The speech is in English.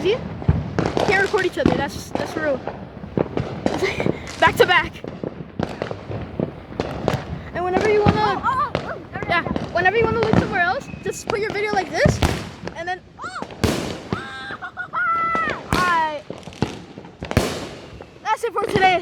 See? Can't record each other. That's the rule. Back to back. And whenever you wanna, yeah, whenever you wanna look somewhere else, just put your video like this, and then. Alright. That's it for today.